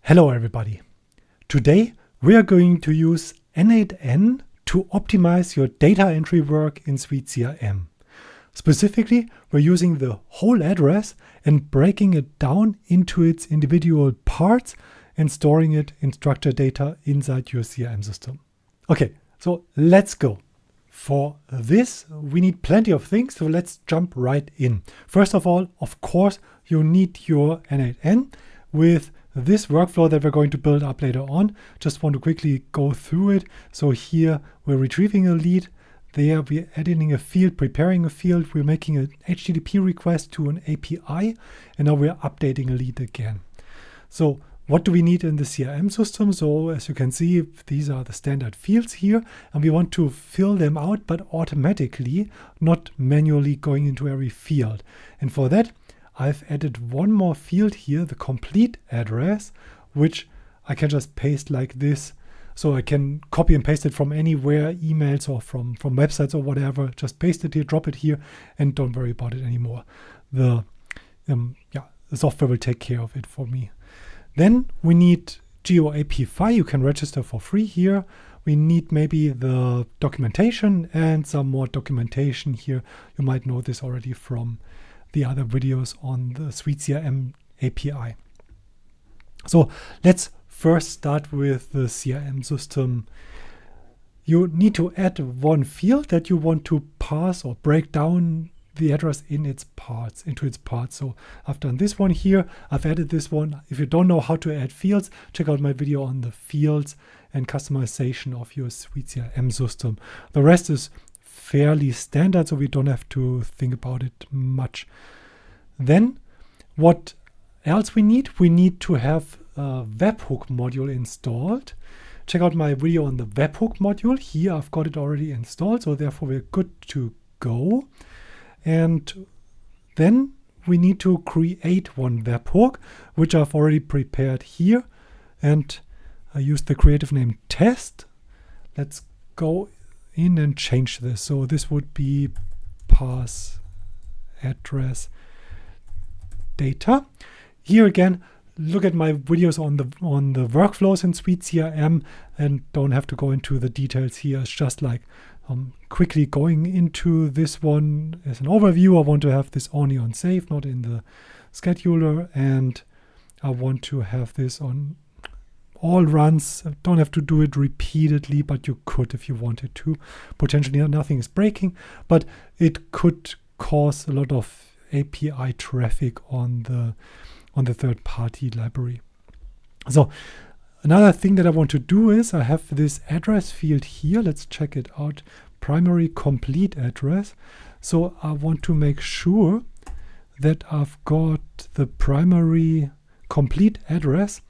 Hello everybody. Today we are going to use n8n to optimize your data entry work in SuiteCRM. Specifically, we're using the whole address and breaking it down into its individual parts and storing it in structured data inside your CRM system. Okay, so let's go. For this, we need plenty of things, so let's jump right in. First of all, of course, you need your n8n with this workflow that we're going to build up later on. Just want to quickly go through it. So here we're retrieving a lead. There we're editing a field, preparing a field. We're making an HTTP request to an API. And now we're updating a lead again. So what do we need in the CRM system? So as you can see, these are the standard fields here. And we want to fill them out, but automatically, not manually going into every field. And for that, I've added one more field here, the complete address, which I can just paste like this. So I can copy and paste it from anywhere, emails or from websites or whatever. Just paste it here, drop it here, and don't worry about it anymore. The software will take care of it for me. Then we need GeoAPI. You can register for free here. We need maybe the documentation and some more documentation here. You might know this already from the other videos on the SuiteCRM API. So let's first start with the CRM system. You need to add one field that you want to parse or break down the address into its parts. So I've done this one here. I've added this one. If you don't know how to add fields, check out my video on the fields and customization of your SuiteCRM system. The rest is fairly standard, so we don't have to think about it much. Then what else we need? We need to have a webhook module installed. Check out my video on the webhook module. Here I've got it already installed, so therefore we're good to go. And then we need to create one webhook, which I've already prepared here. And I used the creative name test. Let's go in and change this. So this would be parse address data. Here again, look at my videos on the workflows in SuiteCRM and don't have to go into the details here. It's just like quickly going into this one as an overview. I want to have this only on save, not in the scheduler, and I want to have this on all runs. Don't have to do it repeatedly, but you could if you wanted to. Potentially nothing is breaking, but it could cause a lot of API traffic on the third-party library. So another thing that I want to do is I have this address field here. Let's check it out. Primary complete address. So I want to make sure that I've got the primary complete address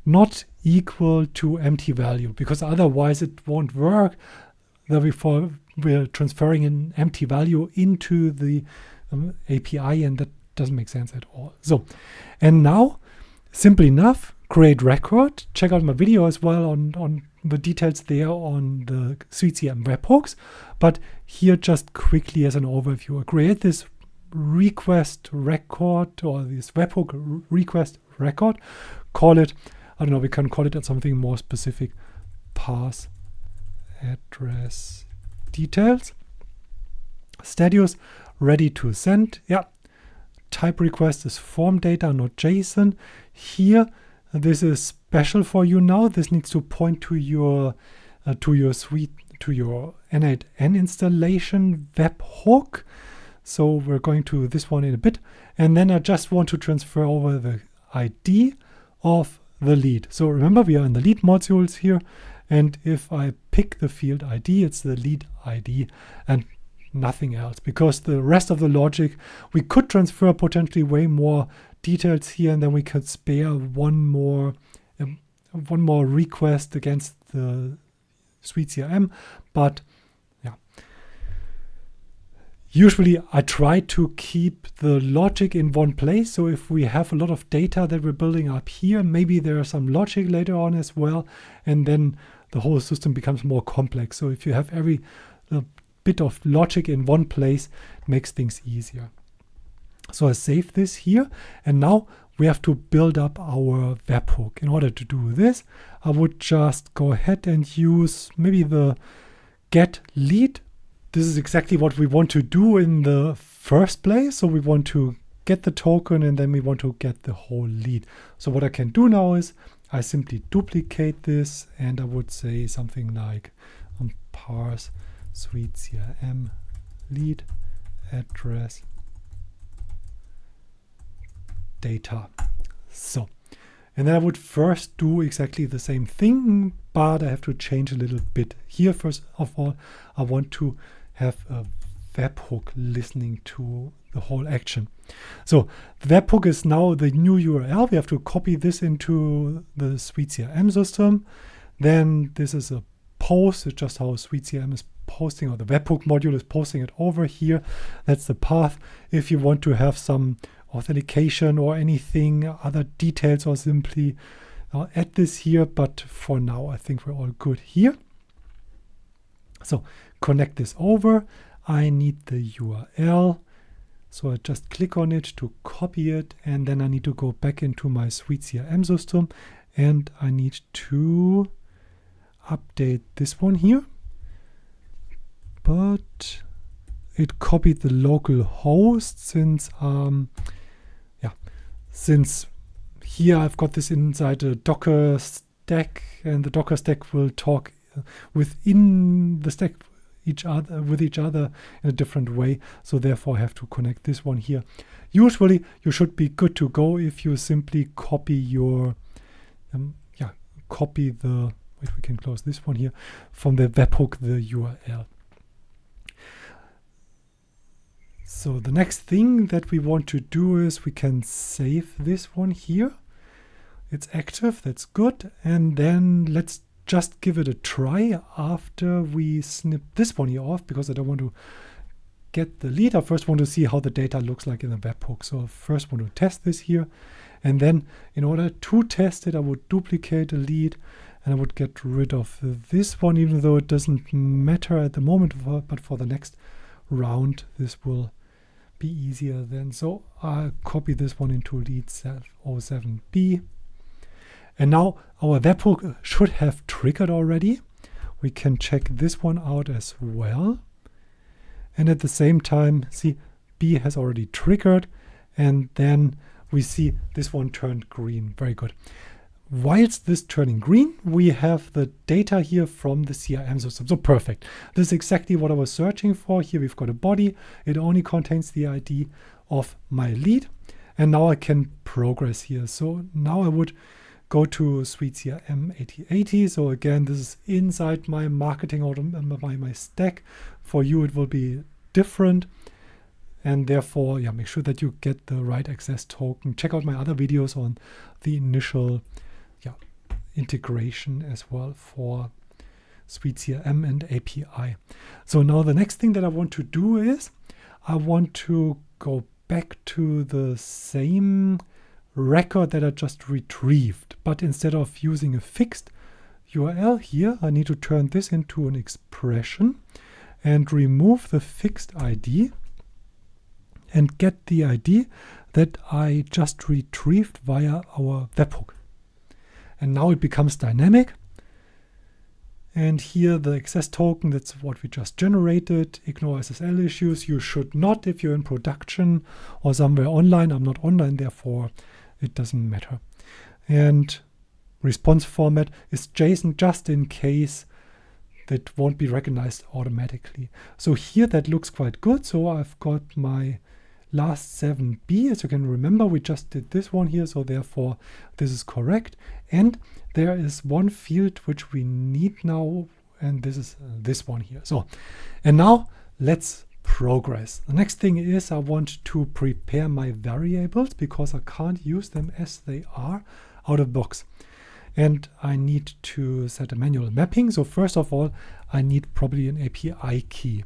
not equal to empty value, because otherwise it won't work. Therefore, we're transferring an empty value into the API, and that doesn't make sense at all. So, and now, simple enough, create record. Check out my video as well on the details there on the SuiteCRM webhooks. But here, just quickly as an overview, I create this request record or this webhook request record. Call it, I don't know, we can call it something more specific, parse address details. Status, ready to send. Yeah. Type request is form data, not JSON. Here, this is special for you now. This needs to point to your suite, to your n8n installation webhook. So we're going to this one in a bit. And then I just want to transfer over the ID of the lead. So remember, we are in the lead modules here. And if I pick the field ID, it's the lead ID and nothing else, because the rest of the logic, we could transfer potentially way more details here, and then we could spare one more request against the SuiteCRM. But yeah, usually I try to keep the logic in one place. So if we have a lot of data that we're building up here, maybe there are some logic later on as well, and then the whole system becomes more complex. So if you have every bit of logic in one place, it makes things easier. So I save this here, and now we have to build up our webhook. In order to do this, I would just go ahead and use maybe the get lead. This is exactly what we want to do in the first place. So we want to get the token and then we want to get the whole lead. So what I can do now is I simply duplicate this and I would say something like parse SuiteCRM lead address data. So, and then I would first do exactly the same thing, but I have to change a little bit. Here, first of all, I want to have a webhook listening to the whole action. So the webhook is now the new URL. We have to copy this into the SuiteCRM system. Then this is a post. It's just how SuiteCRM is posting, or the webhook module is posting it over here. That's the path. If you want to have some authentication or anything, other details, or simply add this here. But for now, I think we're all good here. So connect this over. I need the URL. So I just click on it to copy it, and then I need to go back into my SuiteCRM system, and I need to update this one here. But it copied the local host since here I've got this inside a Docker stack, and the Docker stack will talk within the stack with each other in a different way. So therefore I have to connect this one here. Usually you should be good to go if you simply copy your we can close this one here from the webhook, the URL. So the next thing that we want to do is we can save this one here. It's active, that's good. And then let's just give it a try after we snip this one here off, because I don't want to get the lead. I first want to see how the data looks like in the webhook. So I first want to test this here. And then in order to test it, I would duplicate a lead and I would get rid of this one, even though it doesn't matter at the moment, but for the next round, this will be easier then. So I'll copy this one into lead 07B. And now our webhook should have triggered already. We can check this one out as well. And at the same time, see, B has already triggered. And then we see this one turned green. Very good. Whilst this turning green, we have the data here from the CRM system. So perfect. This is exactly what I was searching for. Here we've got a body. It only contains the ID of my lead. And now I can progress here. So now I would go to SuiteCRM 8080. So again, this is inside my marketing or my stack. For you, it will be different. And therefore, make sure that you get the right access token. Check out my other videos on the initial integration as well for SuiteCRM and API. So now the next thing that I want to do is I want to go back to the same record that I just retrieved. But instead of using a fixed URL here, I need to turn this into an expression and remove the fixed ID and get the ID that I just retrieved via our webhook. And now it becomes dynamic. And here the access token, that's what we just generated. Ignore SSL issues. You should not if you're in production or somewhere online. I'm not online, therefore it doesn't matter. And response format is JSON, just in case that won't be recognized automatically. So here that looks quite good. So I've got my last 7B. As you can remember, we just did this one here, so therefore this is correct. And there is one field which we need now, and this is this one here. So, and now let's progress. The next thing is I want to prepare my variables because I can't use them as they are out of box. And I need to set a manual mapping. So first of all, I need probably an API key.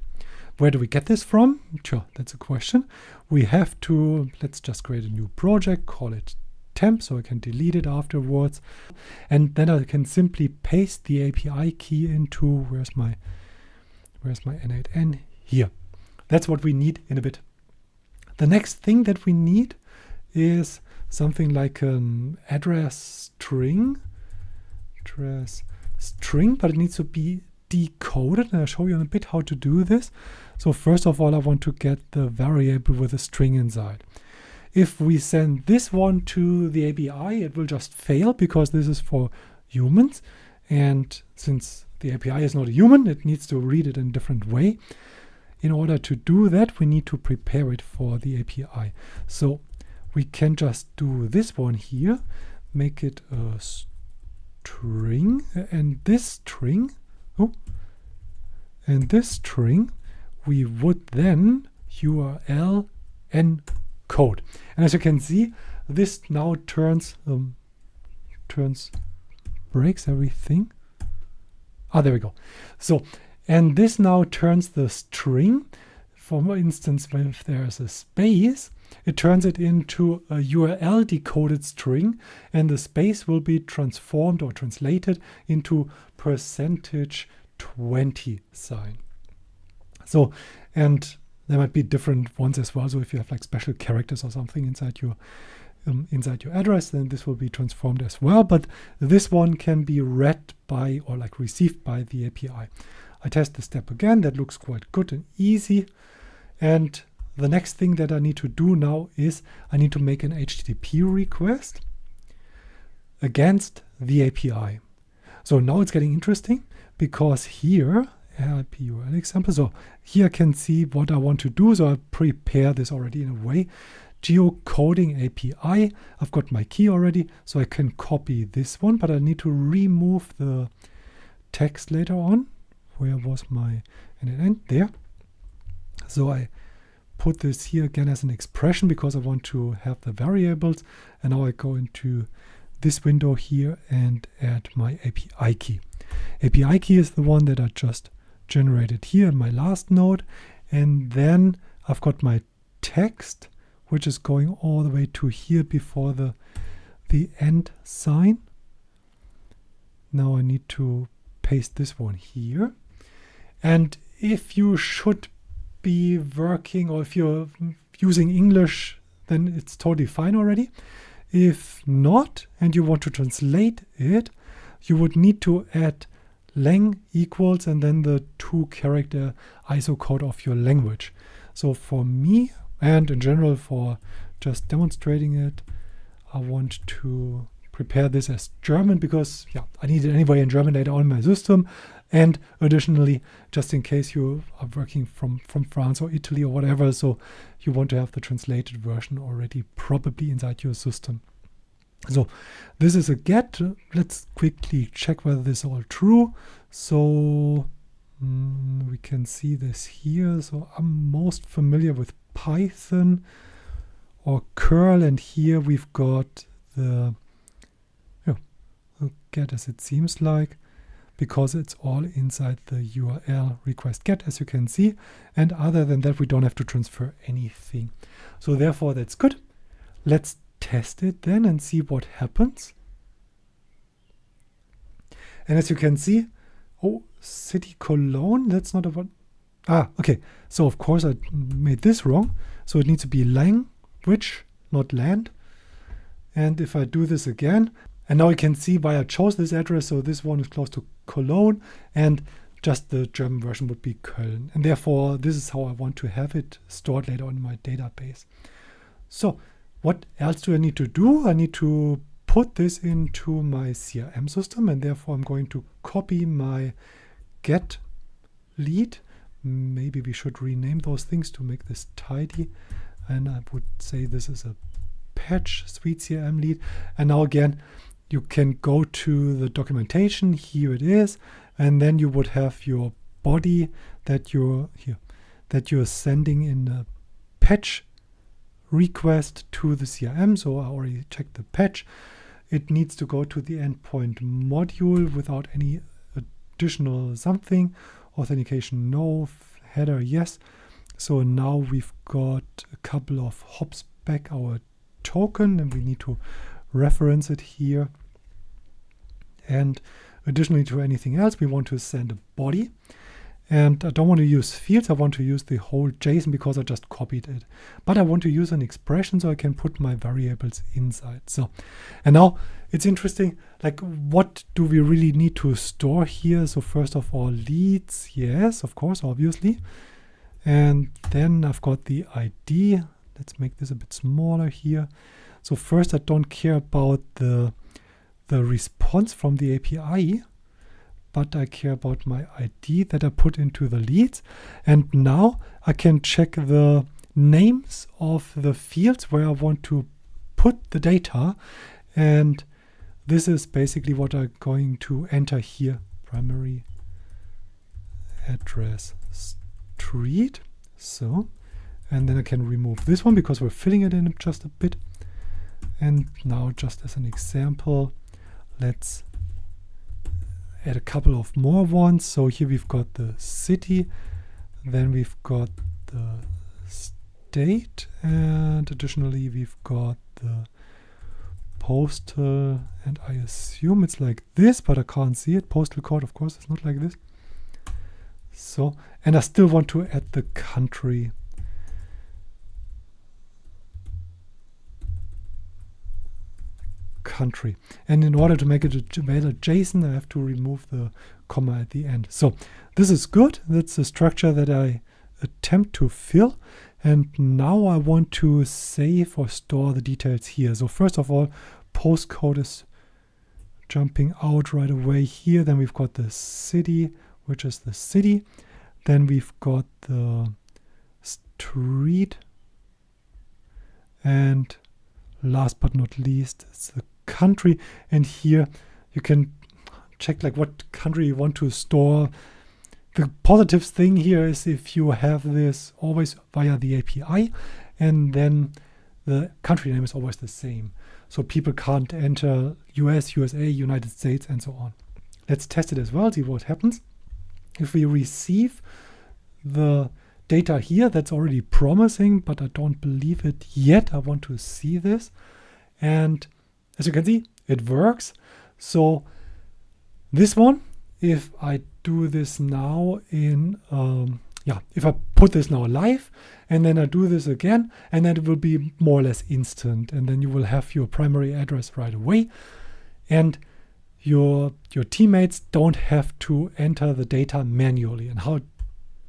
Where do we get this from? Sure, that's a question. We have to, let's just create a new project, call it temp, so I can delete it afterwards. And then I can simply paste the API key into, where's my n8n? Here. That's what we need in a bit. The next thing that we need is something like an address string, but it needs to be decoded, and I'll show you in a bit how to do this. So first of all, I want to get the variable with a string inside. If we send this one to the API, it will just fail because this is for humans, and since the API is not a human, it needs to read it in a different way. In order to do that, we need to prepare it for the API. So we can just do this one here, make it a string, and this string, we would then URL encode. And as you can see, this now breaks everything. There we go. So, and this now turns the string, for instance, if there's a space, it turns it into a URL decoded string, and the space will be transformed or translated into %20 sign. So, and there might be different ones as well. So if you have like special characters or something inside your address, then this will be transformed as well. But this one can be read by or like received by the API. I test the step again. That looks quite good and easy. And the next thing that I need to do now is I need to make an HTTP request against the API. So now it's getting interesting because here, IP URL example. So here I can see what I want to do. So I prepare this already in a way. Geocoding API. I've got my key already, so I can copy this one, but I need to remove the text later on. Where was my n8n? There. So I put this here again as an expression because I want to have the variables. And now I go into this window here and add my API key. API key is the one that I just generated here in my last node. And then I've got my text, which is going all the way to here before the end sign. Now I need to paste this one here. And if you should be working, or if you're using English, then it's totally fine already. If not, and you want to translate it, you would need to add lang equals and then the 2-character ISO code of your language. So for me, and in general for just demonstrating it, I want to prepare this as German because I need it anyway in German later on in my system. And additionally, just in case you are working from France or Italy or whatever, so you want to have the translated version already probably inside your system. So this is a get. Let's quickly check whether this is all true. So we can see this here. So I'm most familiar with Python or curl, and here we've got the get, as it seems like, because it's all inside the URL request get, as you can see. And other than that, we don't have to transfer anything. So therefore, that's good. Let's test it then and see what happens. And as you can see, city Cologne, that's not a one. Okay. So of course I made this wrong. So it needs to be language, not land. And if I do this again, and now you can see why I chose this address. So this one is close to Cologne, and just the German version would be Köln. And therefore, this is how I want to have it stored later on in my database. So what else do I need to do? I need to put this into my CRM system, and therefore I'm going to copy my get lead. Maybe we should rename those things to make this tidy. And I would say this is a patch SuiteCRM lead. And now again, you can go to the documentation. Here it is. And then you would have your body that you're sending in a patch request to the CRM. So I already checked the patch. It needs to go to the endpoint module without any additional something. Authentication, no. Header, yes. So now we've got a couple of hops back our token, and we need to reference it here. And additionally to anything else, we want to send a body. And I don't want to use fields, I want to use the whole JSON because I just copied it. But I want to use an expression so I can put my variables inside. So, and now it's interesting, like what do we really need to store here? So first of all, leads, yes, of course, obviously. And then I've got the ID. Let's make this a bit smaller here. So first, I don't care about the response from the API, but I care about my ID that I put into the leads. And now I can check the names of the fields where I want to put the data. And this is basically what I'm going to enter here. Primary address street. So, and then I can remove this one because we're filling it in just a bit. And now just as an example, let's add a couple of more ones. So here we've got the city, then we've got the state, and additionally we've got the postal, and I assume it's like this, but I can't see it. Postal code, of course, it's not like this. So, and I still want to add the country. And in order to make it a valid JSON, I have to remove the comma at the end. So this is good. That's the structure that I attempt to fill. And now I want to save or store the details here. So first of all, postcode is jumping out right away here. Then we've got the city, which is the city. Then we've got the street. And last but not least, it's the country. And here you can check like what country you want to store. The positive thing here is if you have this always via the API, and then the country name is always the same. So people can't enter US, USA, United States, and so on. Let's test it as well, see what happens. If we receive the data here, that's already promising, but I don't believe it yet. I want to see this. And as you can see, it works. So this one, if I do this now in, if I put this now live, and then I do this again, and then it will be more or less instant. And then you will have your primary address right away. And your teammates don't have to enter the data manually. And how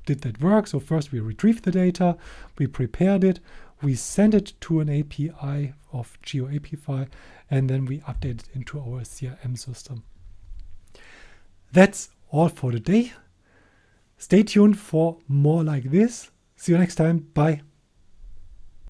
did that work? So first we retrieved the data, we prepared it, we sent it to an API of GeoAPI, and then we update it into our CRM system. That's all for today. Stay tuned for more like this. See you next time. Bye.